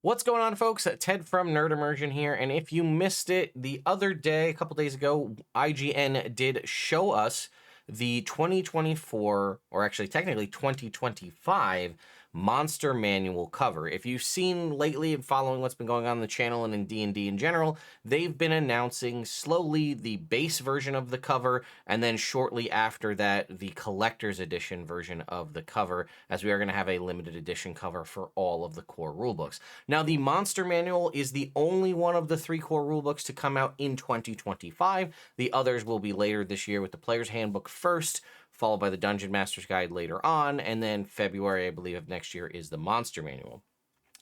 What's going on, folks? Ted from Nerd Immersion here, and if you missed it the other day, a couple days ago, IGN did show us the 2024, or actually technically 2025, Monster Manual cover. If you've seen lately and following what's been going on the channel and in D&D in general, they've been announcing slowly the base version of the cover, and then shortly after that, the collector's edition version of the cover, as we are going to have a limited edition cover for all of the core rulebooks. Now, the Monster Manual is the only one of the 3 core rulebooks to come out in 2025. The others will be later this year, with the Player's Handbook first, followed by the Dungeon Master's Guide later on, and then February, I believe, of next year is the Monster Manual.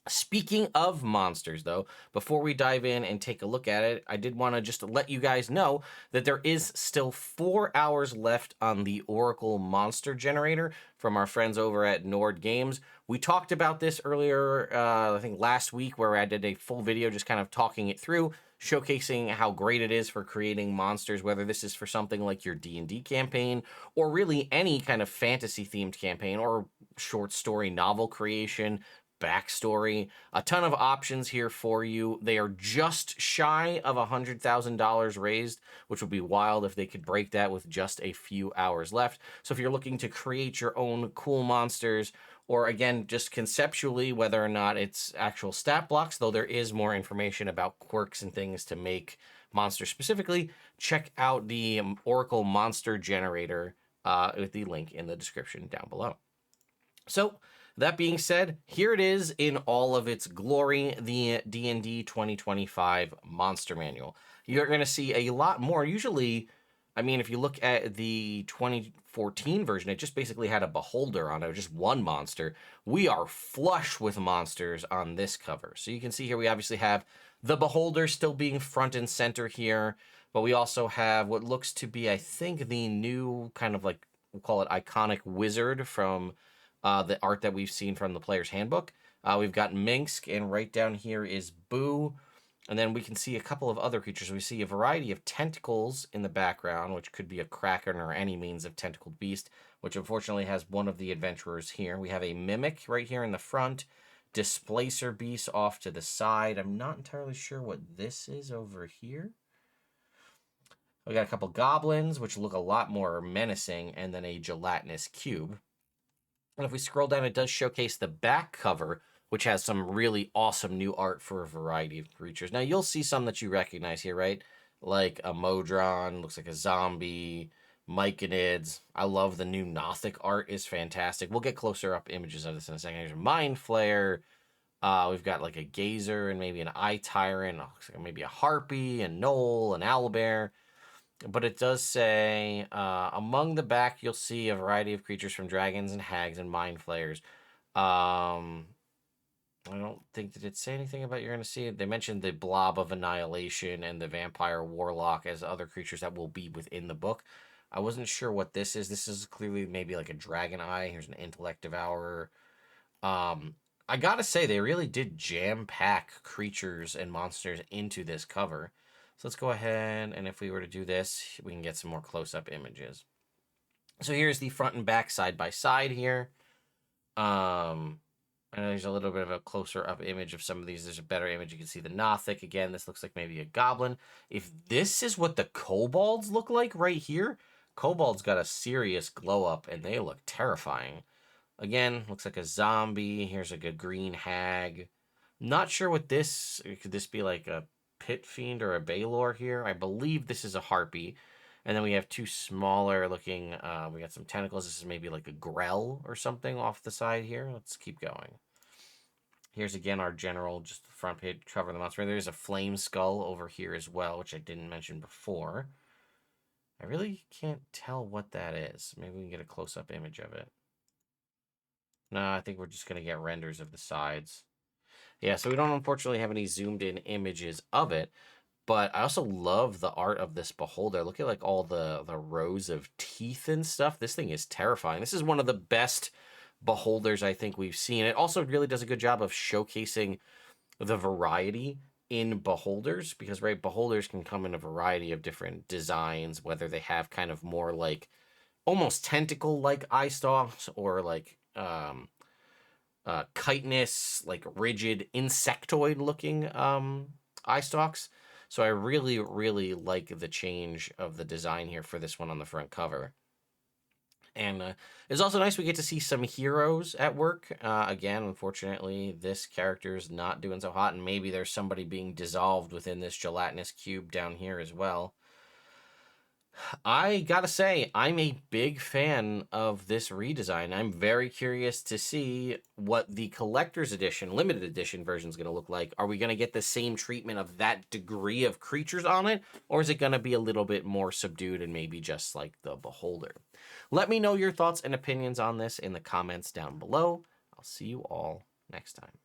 Speaking of monsters, though, before we dive in and take a look at it, I did want to just let you guys know that there is still 4 hours left on the Oracle Monster Generator from our friends over at Nord Games. We talked about this earlier, I think last week, where I did a full video just kind of talking it through, showcasing how great it is for creating monsters, whether this is for something like your D&D campaign, or really any kind of fantasy-themed campaign, or short story novel creation, backstory. A ton of options here for you. They are just shy of $100,000 raised, which would be wild if they could break that with just a few hours left. So if you're looking to create your own cool monsters, or again, just conceptually, whether or not it's actual stat blocks, though there is more information about quirks and things to make monsters specifically, check out the Oracle Monster Generator with the link in the description down below. So, that being said, here it is in all of its glory, the D&D 2025 Monster Manual. You're going to see a lot more. Usually, I mean, if you look at the 2014 version, it just basically had a beholder on it, just one monster. We are flush with monsters on this cover. So you can see here we obviously have the beholder still being front and center here, but we also have what looks to be, I think, the new kind of like, we'll call it iconic wizard from the art that we've seen from the Player's Handbook. We've got Minsk, and right down here is Boo. And then we can see a couple of other creatures. We see a variety of tentacles in the background, which could be a kraken or any means of tentacled beast, which unfortunately has one of the adventurers here. We have a mimic right here in the front, displacer beast off to the side. I'm not entirely sure what this is over here. We got a couple goblins, which look a lot more menacing, and then a gelatinous cube. And if we scroll down, it does showcase the back cover, which has some really awesome new art for a variety of creatures. Now, you'll see some that you recognize here, right? Like a Modron, looks like a zombie, Myconids. I love the new Nothic art, is fantastic. We'll get closer up images of this in a second. Here's a Mind Flayer. We've got like a Gazer and maybe an Eye Tyrant. Looks like maybe a Harpy, a Knoll, an Owlbear. But it does say, among the back, you'll see a variety of creatures from dragons and hags and mind flayers. I don't think that it say anything about you're going to see it. They mentioned the blob of annihilation and the vampire warlock as other creatures that will be within the book. I wasn't sure what this is. This is clearly maybe like a dragon eye. Here's an intellect devourer. I gotta say, they really did jam-pack creatures and monsters into this cover. So let's go ahead, and if we were to do this, we can get some more close-up images. So here's the front and back side by side here. And there's a little bit of a closer-up image of some of these. There's a better image. You can see the Nothic. Again, this looks like maybe a goblin. If this is what the kobolds look like right here, kobolds got a serious glow-up, and they look terrifying. Again, looks like a zombie. Here's a good green hag. Not sure what this... Could this be like a Pit Fiend or a Baylor here? I believe this is a Harpy. And then we have 2 smaller looking, we got some tentacles. This is maybe like a Grell or something off the side here. Let's keep going. Here's again our general, just the front page cover of the monster. There's a Flame Skull over here as well, which I didn't mention before. I really can't tell what that is. Maybe we can get a close-up image of it. No, I think we're just going to get renders of the sides. Yeah, so we don't unfortunately have any zoomed in images of it, but I also love the art of this beholder. Look at like all the rows of teeth and stuff. This thing is terrifying. This is one of the best beholders I think we've seen. It also really does a good job of showcasing the variety in beholders, because right, beholders can come in a variety of different designs, whether they have kind of more like almost tentacle like eye stalks, or like chitinous, like rigid insectoid looking eye stalks. So I really, really like the change of the design here for this one on the front cover. And it's also nice we get to see some heroes at work. Again, unfortunately, this character's not doing so hot, and maybe there's somebody being dissolved within this gelatinous cube down here as well. I gotta say, I'm a big fan of this redesign. I'm very curious to see what the collector's edition, limited edition version is going to look like. Are we going to get the same treatment of that degree of creatures on it? Or is it going to be a little bit more subdued and maybe just like the Beholder? Let me know your thoughts and opinions on this in the comments down below. I'll see you all next time.